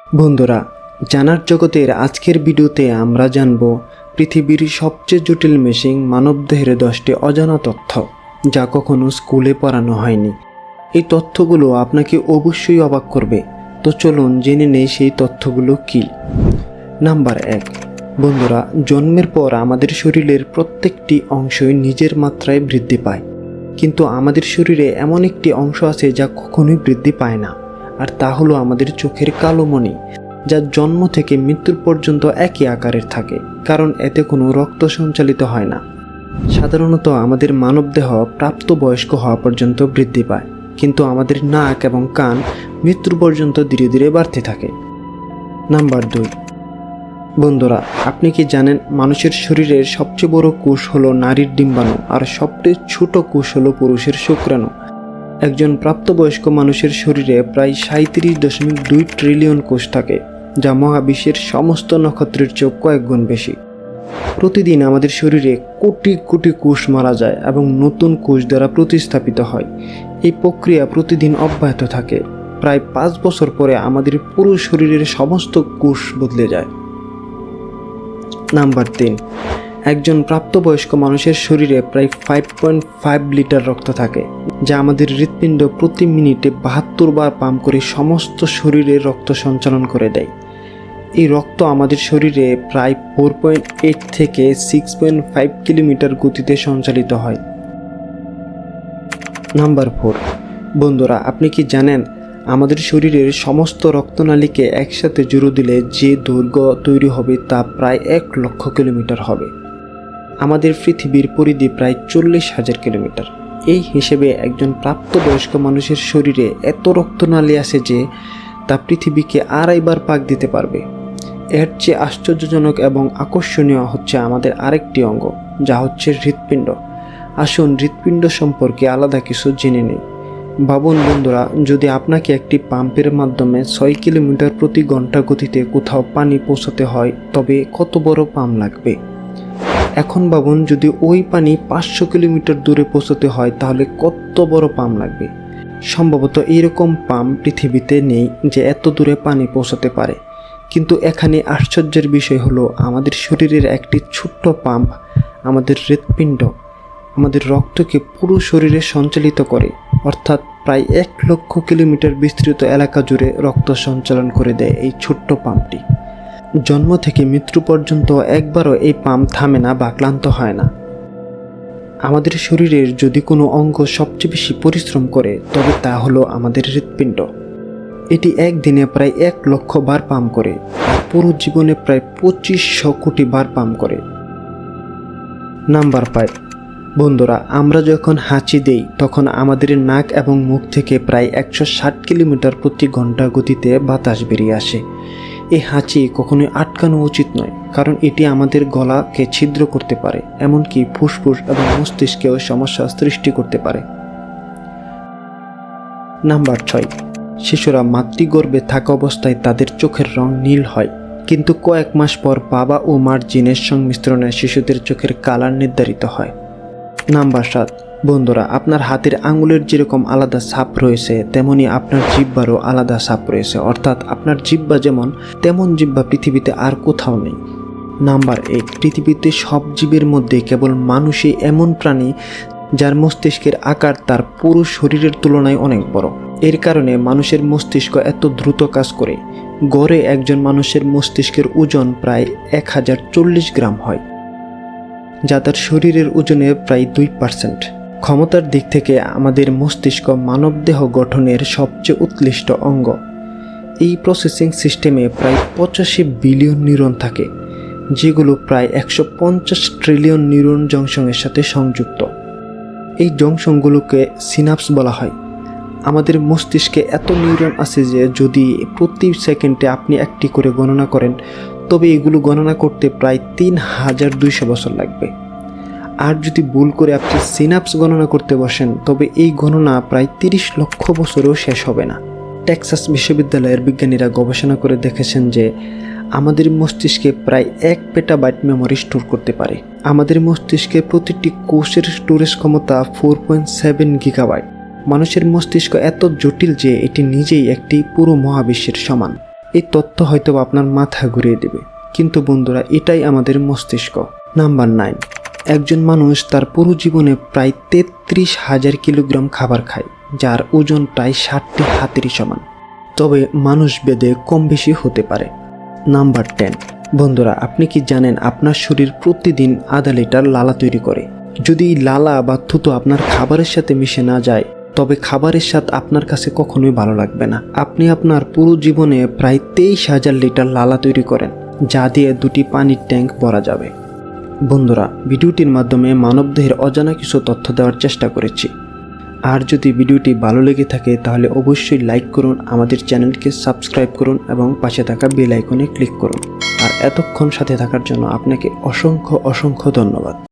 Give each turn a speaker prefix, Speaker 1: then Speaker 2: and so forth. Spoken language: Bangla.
Speaker 1: বন্ধুরা, জানার জগতের আজকের ভিডিওতে আমরা জানব পৃথিবীর সবচেয়ে জটিল মেশিন মানবদেহের 10টি অজানা তথ্য, যা কখনো স্কুলে পড়ানো হয়নি। এই তথ্যগুলো আপনাকে অবশ্যই অবাক করবে। তো চলুন জেনে নেই সেই তথ্যগুলো কি। নাম্বার 1। বন্ধুরা, জন্মের পর আমাদের শরীরের প্রত্যেকটি অংশই নিজের মাত্রায় বৃদ্ধি পায়, কিন্তু আমাদের শরীরে এমন একটি অংশ আছে যা কখনোই বৃদ্ধি পায় না, আর তা হলো আমাদের চোখের কালো মণি, যা জন্ম থেকে মৃত্যুর পর্যন্ত একই আকারের থাকে, কারণ এতে কোনো রক্ত সঞ্চালিত হয় না। সাধারণত আমাদের মানবদেহ প্রাপ্তবয়স্ক হওয়া পর্যন্ত বৃদ্ধি পায়, কিন্তু আমাদের নাক এবং কান মৃত্যুর পর্যন্ত ধীরে ধীরে বাড়তে থাকে। নাম্বার 2। বন্ধুরা, আপনি কি জানেন মানুষের শরীরের সবচেয়ে বড় কোষ হলো নারীর ডিম্বাণু, আর সবচেয়ে ছোট কোষ হলো পুরুষের শুক্রাণু। একজন প্রাপ্তবয়স্ক মানুষের শরীরে প্রায় 37.2 ট্রিলিয়ন কোষ থাকে, যা মহাবিশ্বের সমস্ত নক্ষত্রের চেয়েও কয়েক গুণ বেশি। প্রতিদিন আমাদের শরীরে কোটি কোটি কোষ মারা যায় এবং নতুন কোষ দ্বারা প্রতিস্থাপিত হয়। এই প্রক্রিয়া প্রতিদিন অব্যাহত থাকে। প্রায় 5 বছর পরে আমাদের পুরো শরীরের সমস্ত কোষ বদলে যায়। নাম্বার 3। একজন প্রাপ্তবয়স্ক মানুষের শরীরে প্রায় 5.5 লিটার রক্ত থাকে, যা আমাদের হৃৎপিণ্ড প্রতি মিনিটে 72 বার পাম্প করে সমস্ত শরীরে রক্ত সঞ্চালন করে দেয়। এই রক্ত আমাদের শরীরে প্রায় 4.8 থেকে 6.5 কিলোমিটার গতিতে সঞ্চালিত হয়। নাম্বার 4। বন্ধুরা, আপনি কি জানেন আমাদের শরীরের সমস্ত রক্তনালীকে একসাথে জুড়ে দিলে যে দৈর্ঘ্য তৈরি হবে তা প্রায় 1 লক্ষ কিলোমিটার হবে। আমাদের পৃথিবীর পরিধি প্রায় 40,000 কিলোমিটার। এই হিসেবে একজন প্রাপ্তবয়স্ক মানুষের শরীরে এত রক্তনালী আছে যে তা পৃথিবীকে 2.5 বার পাক দিতে পারবে। এর চেয়ে আশ্চর্যজনক এবং আকর্ষণীয় হচ্ছে আমাদের আরেকটি অঙ্গ, যা হচ্ছে হৃৎপিণ্ড। আসুন হৃৎপিণ্ড সম্পর্কে আলাদা কিছু জেনে নেই। ভাবুন বন্ধুরা, যদি আপনাকে একটি পাম্পের মাধ্যমে 6 কিলোমিটার প্রতি ঘন্টা গতিতে কোথাও পানি পৌঁছাতে হয়, তবে কত বড় পাম্প লাগবে। এখন ভাবুন, যদি ওই পানি 500 কিলোমিটার দূরে পৌঁছাতে হয়, তাহলে কত বড় পাম্প লাগবে। সম্ভবত এইরকম পাম্প পৃথিবীতে নেই যে এত দূরে পানি পৌঁছাতে পারে। কিন্তু এখানে আশ্চর্যের বিষয় হলো, আমাদের শরীরের একটি ছোট্ট পাম্প, আমাদের হৃৎপিণ্ড, আমাদের রক্তকে পুরো শরীরে সঞ্চালিত করে, অর্থাৎ প্রায় 1 লক্ষ কিলোমিটার বিস্তৃত এলাকা জুড়ে রক্ত সঞ্চালন করে দেয় এই ছোট্ট পাম্পটি। জন্ম থেকে মৃত্যু পর্যন্ত একবারও এই পাম্প থামে না বা ক্লান্ত হয় না। আমাদের শরীরের যদি কোনো অঙ্গ সবচেয়ে বেশি পরিশ্রম করে, তবে তা হলো আমাদের হৃৎপিণ্ড। এটি একদিনে প্রায় 1 লক্ষ বার পাম্প করে, আর পুরো জীবনে প্রায় 2500 কোটি বার পাম্প করে। নাম্বার 5। বন্ধুরা, আমরা যখন হাঁচি দেই, তখন আমাদের নাক এবং মুখ থেকে প্রায় 160 কিলোমিটার প্রতি ঘন্টা গতিতে বাতাস বেরিয়ে আসে। এই হাঁচি কখনোই আটকানো উচিত নয়, কারণ এটি আমাদের গলাকে ছিদ্র করতে পারে, এমনকি ফুসফুস এবং মস্তিষ্কেও সমস্যা সৃষ্টি করতে পারে। নাম্বার 6। শিশুরা মাতৃগর্ভে থাকা অবস্থায় তাদের চোখের রং নীল হয়, কিন্তু কয়েক মাস পর বাবা ও মার জিনের সংমিশ্রণে শিশুদের চোখের কালার নির্ধারিত হয়। নাম্বার 7। বন্ধুরা, আপনার হাতের আঙুলের যেরকম আলাদা ছাপ রয়েছে, তেমনি আপনার জিহ্বারও আলাদা ছাপ রয়েছে, অর্থাৎ আপনার জিহ্বা যেমন, তেমন জিহ্বা পৃথিবীতে আর কোথাও নেই। নাম্বার 8। পৃথিবীতে সব জীবের মধ্যে কেবল মানুষই এমন প্রাণী যার মস্তিষ্কের আকার তার পুরো শরীরের তুলনায় অনেক বড়। এর কারণে মানুষের মস্তিষ্ক এত দ্রুত কাজ করে। গড়ে একজন মানুষের মস্তিষ্কের ওজন প্রায় 1040 গ্রাম হয়, যা তার শরীরের ওজনের প্রায় 2%। ক্ষমতার দিক থেকে আমাদের মস্তিষ্ক মানবদেহ গঠনের সবচেয়ে উৎকৃষ্ট অঙ্গ। এই প্রসেসিং সিস্টেমে প্রায় 85 বিলিয়ন নিউরন থাকে, যেগুলো প্রায় 150 ট্রিলিয়ন নিউরন জংশনের সাথে সংযুক্ত। এই জংশনগুলোকে সিনাপস বলা হয়। আমাদের মস্তিষ্কে এত নিউরন আছে যে যদি প্রতি সেকেন্ডে আপনি একটি করে গণনা করেন, তবে এগুলো গণনা করতে প্রায় 3200 বছর লাগবে। আর যদি ভুল করে আপনি সিনাপস গণনা করতে বসেন, তবে এই গণনা প্রায় 30 লক্ষ বছরেও শেষ হবে না। টেক্সাস বিশ্ববিদ্যালয়ের বিজ্ঞানীরা গবেষণা করে দেখেছেন যে আমাদের মস্তিষ্কে প্রায় 1 পেটাবাইট মেমোরি স্টোর করতে পারে। আমাদের মস্তিষ্কে প্রতিটি কোষের স্টোরেজ ক্ষমতা 4.7 গিগাবাইট। মানুষের মস্তিষ্ক এত জটিল যে এটি নিজেই একটি পুরো মহাবিশ্বের সমান। এই তথ্য হয়তো আপনার মাথা ঘুরিয়ে দেবে, কিন্তু বন্ধুরা এটাই আমাদের মস্তিষ্ক। নাম্বার 9, একজন মানুষ তার পুরো জীবনে প্রায় 33,000 কিলোগ্রাম খাবার খায়, যার ওজন প্রায় 60টি হাতির সমান। তবে মানুষ ভেদে কম বেশি হতে পারে। নাম্বার 10, বন্ধুরা আপনি কি জানেন আপনার শরীর প্রতিদিন আধা লিটার লালা তৈরি করে? যদি লালা বা থুতু আপনার খাবারের সাথে মিশে না যায়, তবে খাবারের স্বাদ আপনার কাছে কখনোই ভালো লাগবে না। আপনি আপনার পুরো জীবনে প্রায় 23,000 লিটার লালা তৈরি করেন, যা দিয়ে 2টি পানির ট্যাঙ্ক ভরা যাবে। বন্ধুরা ভিডিওটির মাধ্যমে মানবদেহের অজানা কিছু তথ্য দেওয়ার চেষ্টা করেছি। আর যদি ভিডিওটি ভালো লেগে থাকে তাহলে অবশ্যই লাইক করুন, আমাদের চ্যানেলকে সাবস্ক্রাইব করুন এবং পাশে থাকা বেল আইকনে ক্লিক করুন। আর এতক্ষণ সাথে থাকার জন্য আপনাকে অসংখ্য ধন্যবাদ।